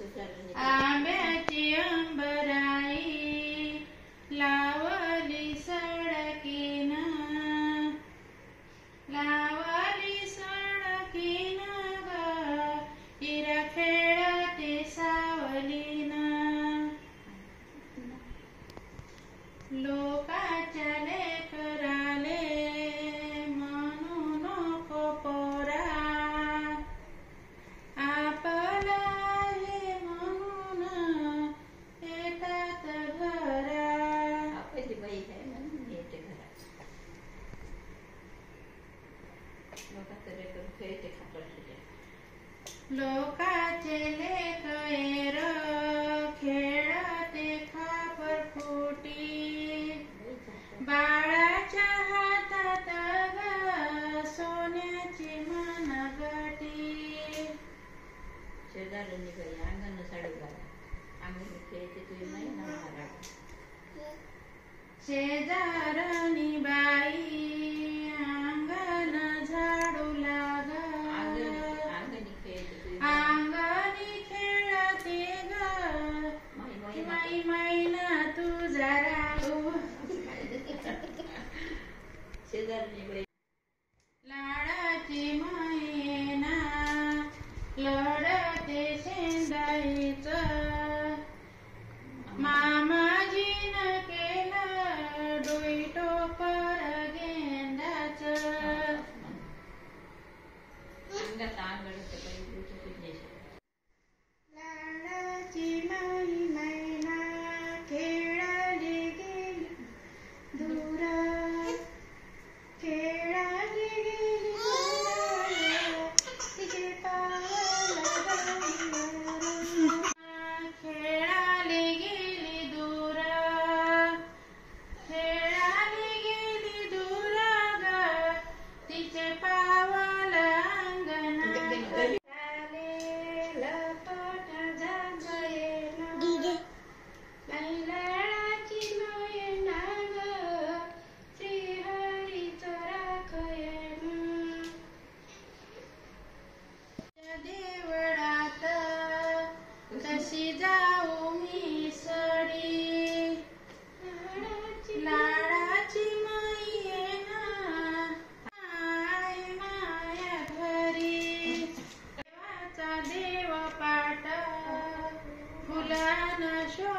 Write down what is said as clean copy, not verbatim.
आंब्याची अंबराई लावली सडकीन, लावली सडकीन ग हिरा खेळते सावलीन. लोकाच्या लेकराले म्हणू नको पोरा, आपला हे म्हणून येतात घरा. आपली बाई आहे म्हणून येते घरात. लोकांचे लेकर खेळते खापडते. लोकाचे लेकर खेळते खापर फुटी, बाळाच्या हातात ग सोन्याची मनगटी. शेजारनी बाई अंगण साडू घाला, अंगण खेळते तुझी नाही ना. शेजारनी बाई अंगण झाडू लाग, अंगणी खेळते ग माई मैना तुझा राहू. शेजारनी बाई लाडाची मैना लढते शेंदाईच, मामाजीन केलं डोई टोपर गेंदाच. लाडाची मैना खेळली गेली दूर, खेळली गेली तिचे पावलं खेळाली गेली दूर, खेळाली गेली दूर ग तिचे पावल अंगण. लपट झांजळेल लैलाची मैना ग श्रीहरीच राखयेल. देवळात कशी जाऊ मी सडी, लाडाची मैना आय माया घरी. देवाचा देव पाट फुलान शो